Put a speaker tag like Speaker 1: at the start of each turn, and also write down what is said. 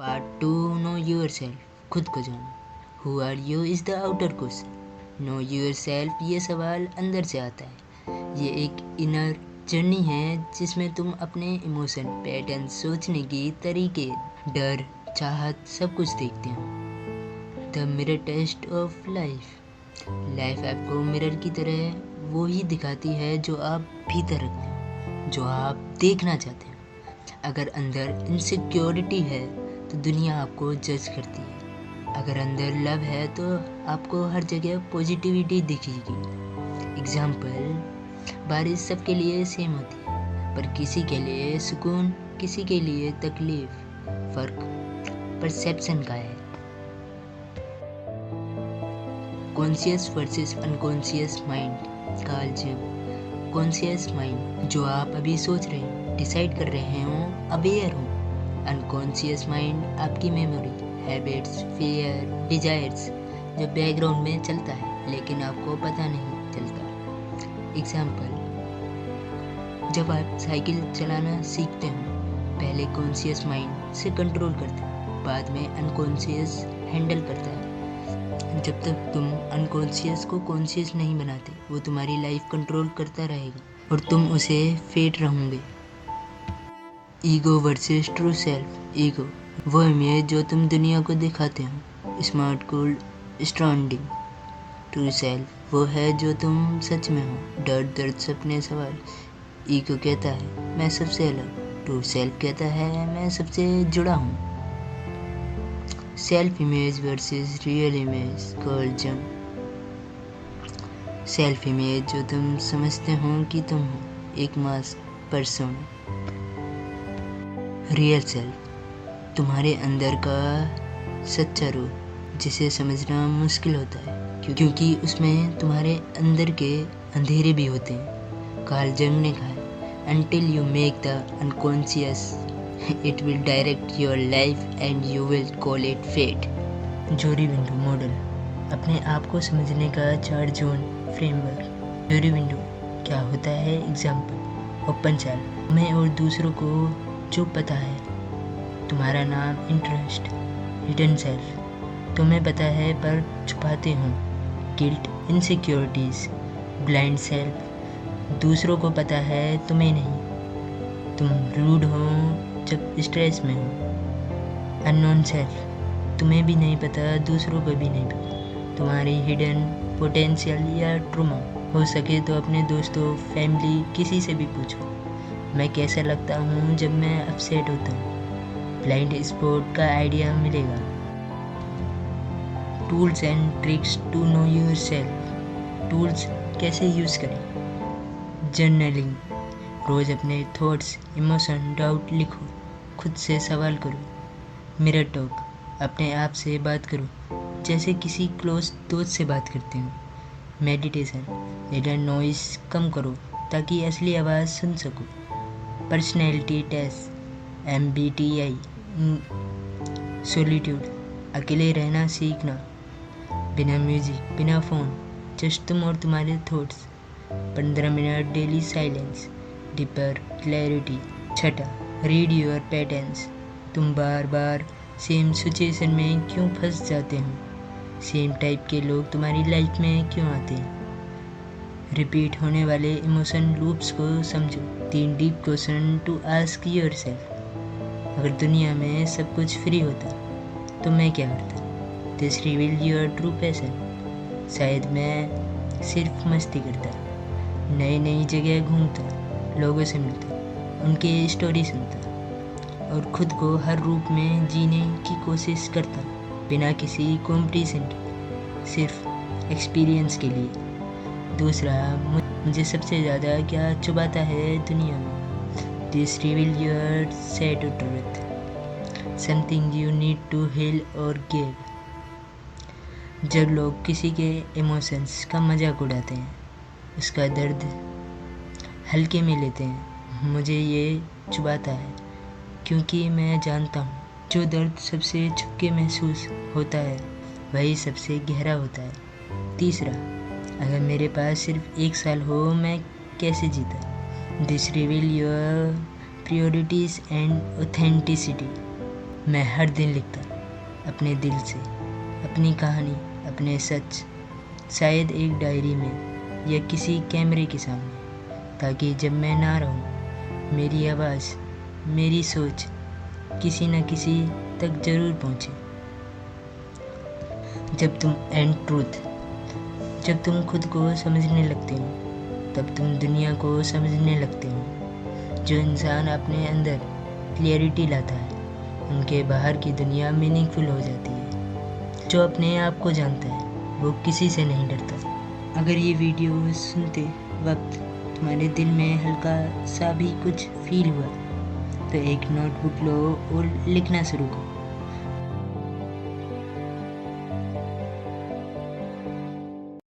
Speaker 1: Part 2 know your self खुद को जानो। Who are you is the outer question. Know yourself ये सवाल अंदर से आता है। ये एक इनर जर्नी है जिसमें तुम अपने इमोशन, पैटर्न, सोचने की तरीके, डर, चाहत सब कुछ देखते हो। The mirror test of life. Life आपको मिरर की तरह वो ही दिखाती है जो आप भीतर रखते हो, जो आप देखना चाहते हो। अगर अंदर इनसिक्योरिटी है तो दुनिया आपको जज करती है। अगर अंदर लव है तो आपको हर जगह पॉजिटिविटी दिखेगी। एग्जाम्पल, बारिश सबके लिए सेम होती है, पर किसी के लिए सुकून, किसी के लिए तकलीफ। फर्क परसेप्शन का है। कॉन्शियस वर्सेस अनकॉन्शियस माइंड का अलजेब्रा। कॉन्शियस माइंड जो आप अभी सोच रहे हो, डिसाइड कर रहे हो, अवेयर हो। अनकॉन्शियस माइंड आपकी मेमोरी, हैबिट्स, फियर, डिजायर्स जो बैकग्राउंड में चलता है लेकिन आपको पता नहीं चलता। एग्जाम्पल, जब आप साइकिल चलाना सीखते हो, पहले कॉन्शियस माइंड से कंट्रोल करते हो, बाद में अनकॉन्शियस हैंडल करता है। जब तक तुम अनकॉन्शियस को कॉन्शियस नहीं बनाते, वो तुम्हारी लाइफ कंट्रोल करता रहेगा और तुम उसे फेट रहोगे। Ego versus true self. Ego वो इमेज जो तुम दुनिया को दिखाते हो, smart, cool, standing. True self वो है जो तुम सच में हो, डर, दर्द, सपने, सवाल। ईगो कहता है मैं सबसे अलग, ट्रू सेल्फ कहता है मैं सबसे जुड़ा हूँ। Self image versus real image called जंग। सेल्फ इमेज जो तुम समझते हो कि तुम हो, एक मास्क, पर्सोना। रियल सेल्फ तुम्हारे अंदर का सच्चा रूप, जिसे समझना मुश्किल होता है क्योंकि उसमें तुम्हारे अंदर के अंधेरे भी होते हैं। कार्ल जंग ने कहा है, until you make the unconscious it will direct your life and you will call it fate। जोरी विंडो मॉडल, अपने आप को समझने का 4 जोन फ्रेमवर्क। जोरी विंडो क्या होता है? एग्जाम्पल, ओपन चाइल्ड, तुम्हें और दूसरों को जो पता है, तुम्हारा नाम, इंटरेस्ट। हिडन सेल्फ, तुम्हें पता है पर छुपाते हो, गिल्ट, इनसिक्योरिटीज। ब्लाइंड सेल्फ, दूसरों को पता है, तुम्हें नहीं, तुम रूड हो जब स्ट्रेस में हो। अननोन सेल्फ, तुम्हें भी नहीं पता, दूसरों को भी नहीं पता, तुम्हारी हिडन पोटेंशियल या ट्रूमा। हो सके तो अपने दोस्तों, फैमिली, किसी से भी पूछो, मैं कैसा लगता हूँ जब मैं अपसेट होता हूँ। ब्लाइंड स्पॉट का आइडिया मिलेगा। Tools and tricks to know yourself. Tools कैसे यूज़ करें? जर्नलिंग, रोज़ अपने थॉट्स, इमोशन, डाउट लिखो, खुद से सवाल करो। मिरर टॉक, अपने आप से बात करो जैसे किसी क्लोज दोस्त से बात करते हो। मेडिटेशन, इधर नॉइस कम करो ताकि असली आवाज़ सुन सको। Personality test, MBTI। सॉलिट्यूड, अकेले रहना सीखना, बिना म्यूजिक, बिना फ़ोन, जस्ट तुम और तुम्हारे thoughts. 15 minute daily silence, deeper clarity. छठा, रीड योर पैटर्न्स, तुम बार बार सेम सिचुएशन में क्यों फंस जाते हो, सेम टाइप के लोग तुम्हारी लाइफ में क्यों आते हैं। रिपीट होने वाले इमोशन लूप्स को समझो। 3 deep question to ask yourself. अगर दुनिया में सब कुछ फ्री होता तो मैं क्या करता? This reveal your true passion. शायद मैं सिर्फ मस्ती करता, नई नई जगह घूमता, लोगों से मिलता, उनकी स्टोरी सुनता और खुद को हर रूप में जीने की कोशिश करता, बिना किसी कंपटीशन के, सिर्फ एक्सपीरियंस के लिए। दूसरा, मुझे सबसे ज़्यादा क्या चुभाता है दुनिया में? This reveal your sad truth, something you need to heal और गिव। जब लोग किसी के इमोशंस का मजाक उड़ाते हैं, उसका दर्द हल्के में लेते हैं, मुझे ये चुभाता है क्योंकि मैं जानता हूँ जो दर्द सबसे छुपके महसूस होता है वही सबसे गहरा होता है। तीसरा, अगर मेरे पास सिर्फ 1 साल हो, मैं कैसे जीता? This reveal your priorities and authenticity. मैं हर दिन लिखता अपने दिल से, अपनी कहानी, अपने सच, शायद एक डायरी में या किसी कैमरे के सामने, ताकि जब मैं ना रहूं मेरी आवाज़, मेरी सोच किसी न किसी तक ज़रूर पहुंचे। जब तुम एंड ट्रूथ, जब तुम खुद को समझने लगते हो तब तुम दुनिया को समझने लगते हो। जो इंसान अपने अंदर क्लियरिटी लाता है उनके बाहर की दुनिया मीनिंगफुल हो जाती है। जो अपने आप को जानता है वो किसी से नहीं डरता। अगर ये वीडियो सुनते वक्त तुम्हारे दिल में हल्का सा भी कुछ फील हुआ तो एक नोटबुक लो और लिखना शुरू करो।